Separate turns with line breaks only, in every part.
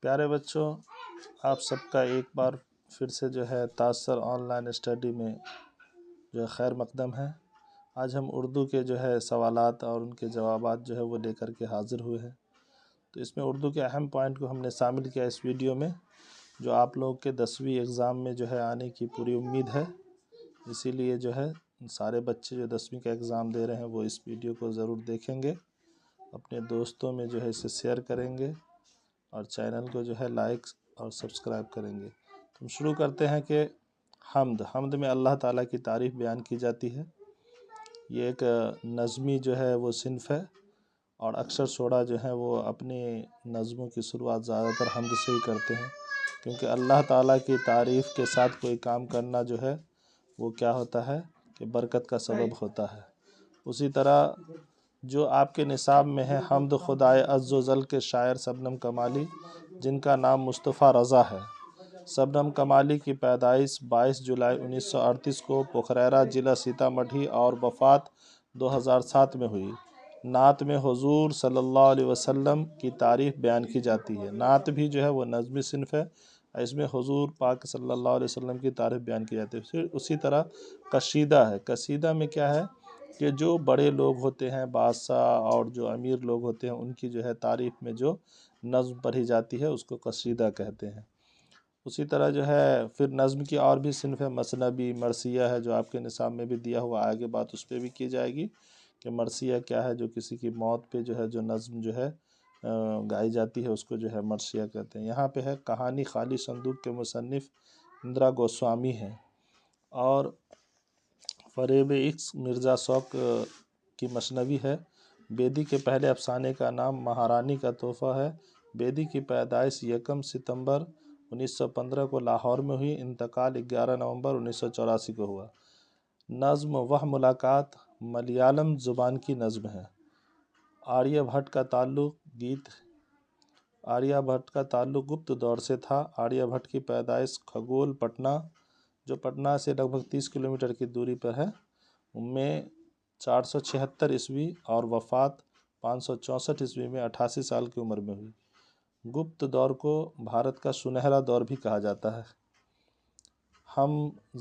پیارے بچوں، آپ سب کا ایک بار پھر سے جو ہے تاثر آن لائن اسٹڈی میں جو ہے خیر مقدم ہے۔ آج ہم اردو کے جو ہے سوالات اور ان کے جوابات جو ہے وہ لے کر کے حاضر ہوئے ہیں۔ تو اس میں اردو کے اہم پوائنٹ کو ہم نے شامل کیا اس ویڈیو میں، جو آپ لوگ کے 10ویں ایگزام میں جو ہے آنے کی پوری امید ہے۔ اسی لیے جو ہے سارے بچے جو 10ویں کا ایگزام دے رہے ہیں وہ اس ویڈیو کو ضرور دیکھیں گے، اپنے دوستوں میں جو ہے اسے شیئر کریں گے اور چینل کو جو ہے لائک اور سبسکرائب کریں گے۔ ہم شروع کرتے ہیں کہ حمد میں اللہ تعالیٰ کی تعریف بیان کی جاتی ہے۔ یہ ایک نظمی جو ہے وہ صنف ہے، اور اکثر شعراء جو ہیں وہ اپنی نظموں کی شروعات زیادہ تر حمد سے ہی کرتے ہیں، کیونکہ اللہ تعالیٰ کی تعریف کے ساتھ کوئی کام کرنا جو ہے وہ کیا ہوتا ہے کہ برکت کا سبب ہوتا ہے۔ اسی طرح جو آپ کے نصاب میں ہے حمد خدائے عز و جل کے شاعر شبنم کمالی، جن کا نام مصطفیٰ رضا ہے۔ شبنم کمالی کی پیدائش 22 جولائی 1938 کو پکھریرا ضلع سیتامڑھی اور وفات 2007 میں ہوئی۔ نعت میں حضور صلی اللہ علیہ وسلم کی تعریف بیان کی جاتی ہے۔ نعت بھی جو ہے وہ نظمی صنف ہے، اس میں حضور پاک صلی اللہ علیہ وسلم کی تعریف بیان کی جاتی ہے۔ پھر اسی طرح قصیدہ ہے۔ قصیدہ میں کیا ہے کہ جو بڑے لوگ ہوتے ہیں، بادشاہ اور جو امیر لوگ ہوتے ہیں، ان کی جو ہے تعریف میں جو نظم پڑھی جاتی ہے اس کو قصیدہ کہتے ہیں۔ اسی طرح جو ہے پھر نظم کی اور بھی صنف ہے، مثنوی، مرثیہ ہے جو آپ کے نصاب میں بھی دیا ہوا، آگے بات اس پہ بھی کی جائے گی کہ مرثیہ کیا ہے، جو کسی کی موت پہ جو ہے جو نظم جو ہے گائی جاتی ہے اس کو جو ہے مرثیہ کہتے ہیں۔ یہاں پہ ہے کہانی خالی صندوق کے مصنف اندرا گوسوامی ہیں، اور فریب عشق مرزا شوق کی مثنوی ہے۔ بیدی کے پہلے افسانے کا نام مہارانی کا تحفہ ہے۔ بیدی کی پیدائش 1 ستمبر 1915 کو لاہور میں ہوئی، انتقال 11 نومبر 1984 کو ہوا۔ نظم وہ ملاقات ملیالم زبان کی نظم ہے۔ آریہ بھٹ کا تعلق گپت دور سے تھا۔ آریہ بھٹ کی پیدائش کھگول پٹنہ، جو پٹنہ سے لگ بھگ 30 کلومیٹر کی دوری پر ہے، میں 476 عیسوی اور وفات 564 عیسوی میں 88 سال کی عمر میں ہوئی۔ گپت دور کو بھارت کا سنہرا دور بھی کہا جاتا ہے۔ ہم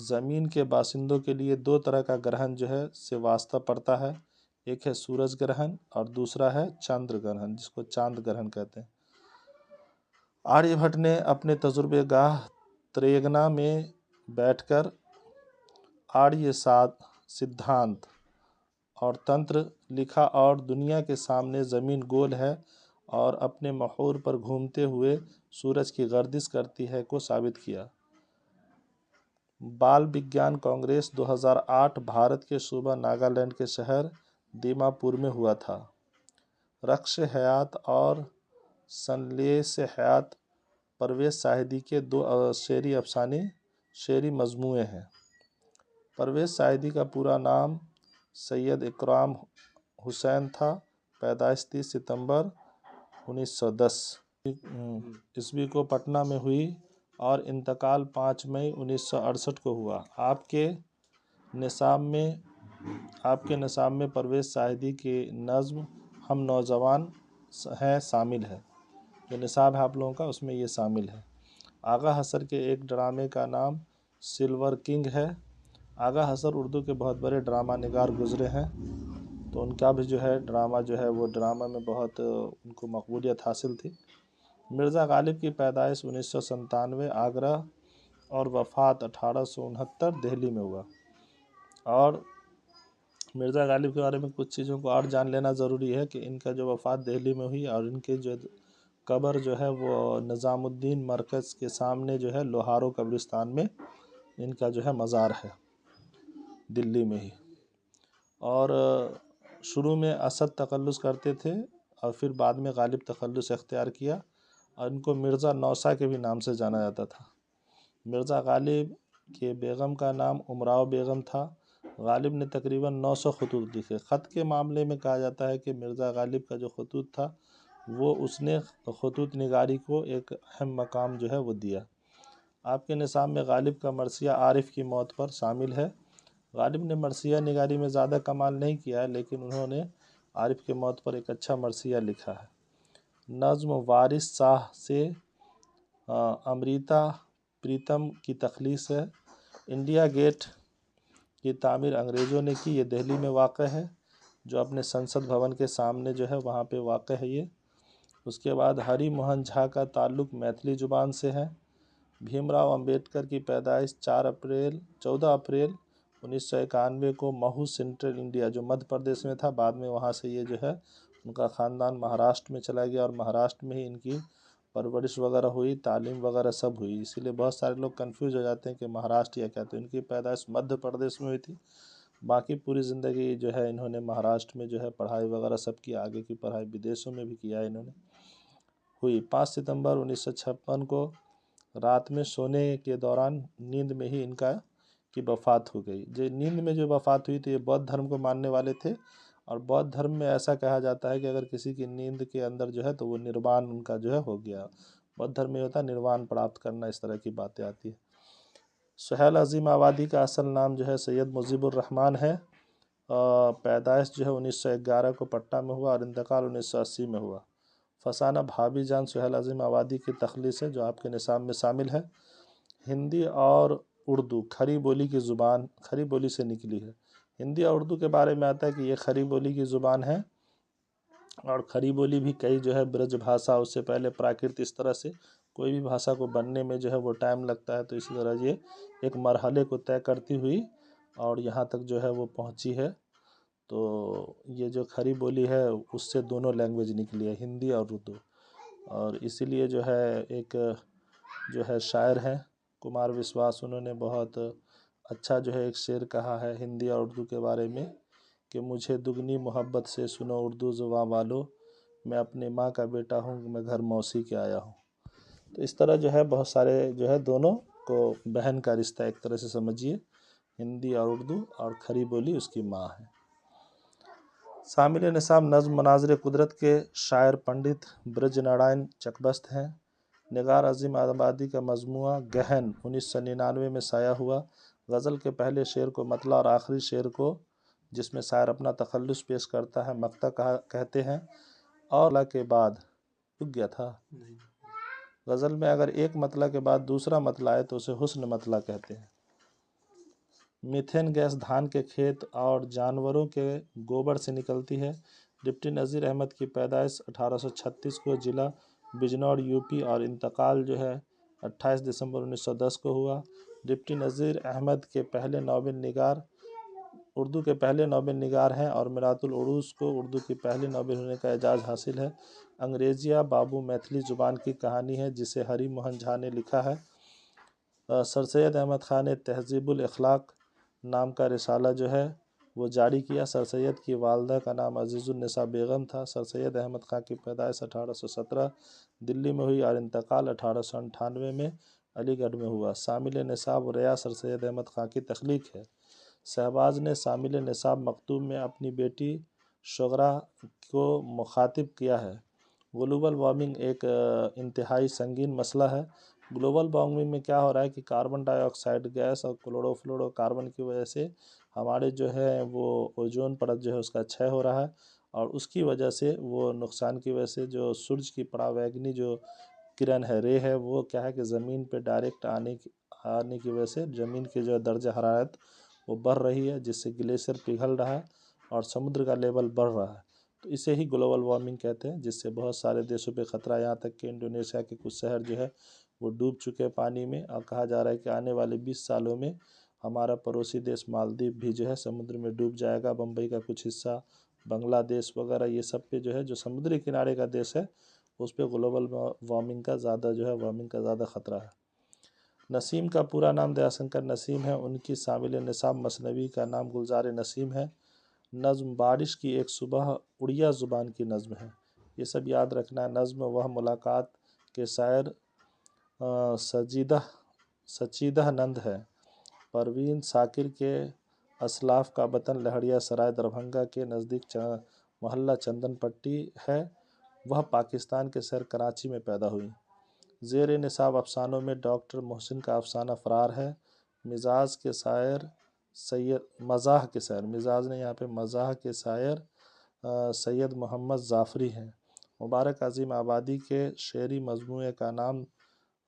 زمین کے باشندوں کے لیے 2 طرح کا گرہن جو ہے سے واسطہ پڑتا ہے، ایک ہے سورج گرہن اور دوسرا ہے چندر گرہن، جس کو چاند گرہن کہتے ہیں۔ آریہ بھٹ نے اپنے تجربے گاہ تریگنا میں بیٹھ کر آریہ سدھانت اور تنتر لکھا اور دنیا کے سامنے زمین گول ہے اور اپنے محور پر گھومتے ہوئے سورج کی گردش کرتی ہے کو ثابت کیا۔ بال وگیان کانگریس 2008 بھارت کے صوبہ ناگالینڈ کے شہر دیما پور میں ہوا تھا۔ رقص حیات اور سنلیس حیات پرویز شاہدی کے 2 شعری افسانے شعری مجموعے ہیں۔ پرویز شاہدی کا پورا نام سید اکرام حسین تھا۔ پیدائش 30 ستمبر 1910 عیسوی کو پٹنہ میں ہوئی اور انتقال 5 مئی 1968 کو ہوا۔ آپ کے نصاب میں پرویز شاہدی کی نظم ہم نوجوان ہیں شامل ہے، جو نصاب ہے آپ لوگوں کا اس میں یہ شامل ہے۔ آغا حسر کے ایک ڈرامے کا نام سلور کنگ ہے۔ آغا حسر اردو کے بہت بڑے ڈرامہ نگار گزرے ہیں، تو ان کا بھی جو ہے ڈرامہ جو ہے وہ ڈرامہ میں بہت ان کو مقبولیت حاصل تھی۔ مرزا غالب کی پیدائش 1997 آگرہ اور وفات 1869 دہلی میں ہوا۔ اور مرزا غالب کے بارے میں کچھ چیزوں کو اور جان لینا ضروری ہے کہ ان کا جو وفات دہلی میں ہوئی اور ان کے جو قبر جو ہے وہ نظام الدین مرکز کے سامنے جو ہے لوہارو قبرستان میں ان کا جو ہے مزار ہے، دلی میں ہی۔ اور شروع میں اسد تخلص کرتے تھے اور پھر بعد میں غالب تخلص اختیار کیا، اور ان کو مرزا نوسہ کے بھی نام سے جانا جاتا تھا۔ مرزا غالب کے بیگم کا نام امراؤ بیگم تھا۔ غالب نے تقریباً 900 خطوط لکھے۔ خط کے معاملے میں کہا جاتا ہے کہ مرزا غالب کا جو خطوط تھا وہ اس نے خطوط نگاری کو ایک اہم مقام جو ہے وہ دیا۔ آپ کے نصاب میں غالب کا مرثیہ عارف کی موت پر شامل ہے۔ غالب نے مرثیہ نگاری میں زیادہ کمال نہیں کیا ہے، لیکن انہوں نے عارف کی موت پر ایک اچھا مرثیہ لکھا ہے۔ نظم وارث شاہ سے امریتا پریتم کی تخلیق ہے۔ انڈیا گیٹ کی تعمیر انگریزوں نے کی، یہ دہلی میں واقع ہے، جو اپنے سنسد بھون کے سامنے جو ہے وہاں پہ واقع ہے یہ۔ اس کے بعد ہری موہن جھا کا تعلق میتھلی زبان سے ہے۔ بھیم راؤ امبیڈکر کی پیدائش 14 اپریل 1991 کو مہو سینٹرل انڈیا، جو مدھیہ پردیش میں تھا، بعد میں وہاں سے یہ جو ہے ان کا خاندان مہاراشٹر میں چلا گیا، اور مہاراشٹر میں ہی ان کی پرورش وغیرہ ہوئی، تعلیم وغیرہ سب ہوئی۔ اسی لیے بہت سارے لوگ کنفیوز ہو جاتے ہیں کہ مہاراشٹر یا کیا، تو ان کی پیدائش مدھیہ پردیش میں ہوئی تھی، باقی پوری زندگی جو ہے انہوں نے مہاراشٹر میں جو ہے پڑھائی وغیرہ سب کی، آگے کی پڑھائی بدیشوں میں بھی کیا انہوں نے ہوئی۔ 5 ستمبر 1956 کو رات میں سونے کے دوران نیند میں ہی ان کی وفات ہو گئی۔ جو نیند میں جو وفات ہوئی تھی، یہ بودھ دھرم کو ماننے والے تھے، اور بودھ دھرم میں ایسا کہا جاتا ہے کہ اگر کسی کی نیند کے اندر جو ہے تو وہ نروان ان کا جو ہے ہو گیا۔ بودھ دھرم میں ہوتا ہے نروان پراپت کرنا، اس طرح کی باتیں آتی ہیں۔ سہیل عظیم آبادی کا اصل نام جو ہے سید مجیب الرحمن ہے، پیدائش جو ہے 1911 کو پٹنہ میں ہوا، اور انتقال 1980 میں ہوا۔ فسانہ بھابھی جان سہیل عظیم آبادی کی تخلیص ہے، جو آپ کے نصاب میں شامل ہے۔ ہندی اور اردو کھری بولی کی زبان، کھری بولی سے نکلی ہے۔ ہندی اور اردو کے بارے میں آتا ہے کہ یہ کھری بولی کی زبان ہے، اور کھری بولی بھی کئی جو ہے برج بھاشا، اس سے پہلے پراکرت، اس طرح سے کوئی بھی بھاشا کو بننے میں جو ہے وہ ٹائم لگتا ہے، تو اسی طرح یہ ایک مرحلے کو طے کرتی ہوئی اور یہاں تک جو ہے وہ پہنچی ہے۔ تو یہ جو کھری بولی ہے اس سے دونوں لینگویج نکلی ہے، ہندی اور اردو، اور اسی لیے جو ہے ایک جو ہے شاعر ہیں کمار وشواس، انہوں نے بہت اچھا جو ہے ایک شعر کہا ہے ہندی اور اردو کے بارے میں کہ مجھے دگنی محبت سے سنو اردو زباں والو، میں اپنے ماں کا بیٹا ہوں، میں گھر موسی کے آیا ہوں۔ تو اس طرح جو ہے بہت سارے جو ہے دونوں کو بہن کا رشتہ ایک طرح سے سمجھیے، ہندی اور اردو، اور کھری بولی اس کی ماں ہے۔ شامل نصاب نظم مناظر قدرت کے شاعر پنڈت برج نارائن چکبست ہیں۔ نگار عظیم آبادی کا مجموعہ گہن 1999 میں شائع ہوا۔ غزل کے پہلے شعر کو مطلع اور آخری شعر کو، جس میں شاعر اپنا تخلص پیش کرتا ہے، مقطع کہتے ہیں، اور مطلع کے بعد رک گیا تھا۔ غزل میں اگر ایک مطلع کے بعد دوسرا مطلع آئے تو اسے حسن مطلع کہتے ہیں۔ میتھین گیس دھان کے کھیت اور جانوروں کے گوبر سے نکلتی ہے۔ ڈپٹی نذیر احمد کی پیدائش 1836 کو ضلع بجنور یوپی، اور انتقال جو ہے 28 دسمبر 1910 کو ہوا۔ ڈپٹی نذیر احمد کے پہلے ناول نگار، اردو کے پہلے ناول نگار ہیں، اور میرات العروض کو اردو کی پہلی ناول ہونے کا اعزاز حاصل ہے۔ انگریزیہ بابو میتھلی زبان کی کہانی ہے، جسے ہری موہن جھا نے لکھا ہے۔ سر سید احمد خان نے تہذیب الاخلاق نام کا رسالہ جو ہے وہ جاری کیا۔ سر سید کی والدہ کا نام عزیز النساء بیگم تھا۔ سر سید احمد خان کی پیدائش 1817 دلی میں ہوئی، اور انتقال 1898 میں علی گڑھ میں ہوا۔ شامل نصاب ریا سر سید احمد خان کی تخلیق ہے۔ شہباز نے شامل نصاب مکتوب میں اپنی بیٹی شغرا کو مخاطب کیا ہے۔ گلوبل وارمنگ ایک انتہائی سنگین مسئلہ ہے۔ گلوبل وارمنگ میں کیا ہو رہا ہے کہ کاربن ڈائی آکسائڈ گیس اور کلورو فلورو کاربن کی وجہ سے ہمارے جو ہے وہ اوزون پرت جو ہے اس کا چھے ہو رہا ہے، اور اس کی وجہ سے وہ نقصان کی وجہ سے جو سورج کی پراویگنی جو کرن ہے، رے ہے، وہ کیا ہے کہ زمین پہ ڈائریکٹ آنے کی وجہ سے زمین کی جو درجہ حرارت وہ بڑھ رہی ہے، جس سے گلیشیئر پگھل رہا ہے اور سمندر کا لیول بڑھ رہا ہے۔ تو اسے ہی گلوبل وارمنگ کہتے ہیں، جس سے بہت سارے دیشوں پہ خطرہ، یہاں تک کہ انڈونیشیا کے کچھ شہر جو ہے وہ ڈوب چکے پانی میں، اور کہا جا رہا ہے کہ آنے والے 20 سالوں میں ہمارا پڑوسی دیش مالدیپ بھی جو ہے سمندر میں ڈوب جائے گا۔ بمبئی کا کچھ حصہ، بنگلہ دیش وغیرہ، یہ سب پہ جو ہے جو سمندری کنارے کا دیش ہے اس پہ گلوبل وارمنگ کا زیادہ خطرہ ہے۔ نسیم کا پورا نام دیا شنکر نسیم ہے۔ ان کی شامل نصاب مثنوی کا نام گلزار نسیم ہے۔ نظم بارش کی ایک صبح اڑیا زبان کی نظم ہے۔ یہ سب یاد رکھنا ہے۔ نظم وہ ملاقات کے شاعر سچیدہ نند ہے۔ پروین شاکر کے اسلاف کا وطن لہریہ سرائے دربھنگا کے نزدیک محلہ چندن پٹی ہے۔ وہ پاکستان کے شہر کراچی میں پیدا ہوئی۔ زیر نصاب افسانوں میں ڈاکٹر محسن کا افسانہ فرار ہے۔ مزاح کے شاعر سید محمد ظافری ہیں۔ مبارک عظیم آبادی کے شعری مجموعے کا نام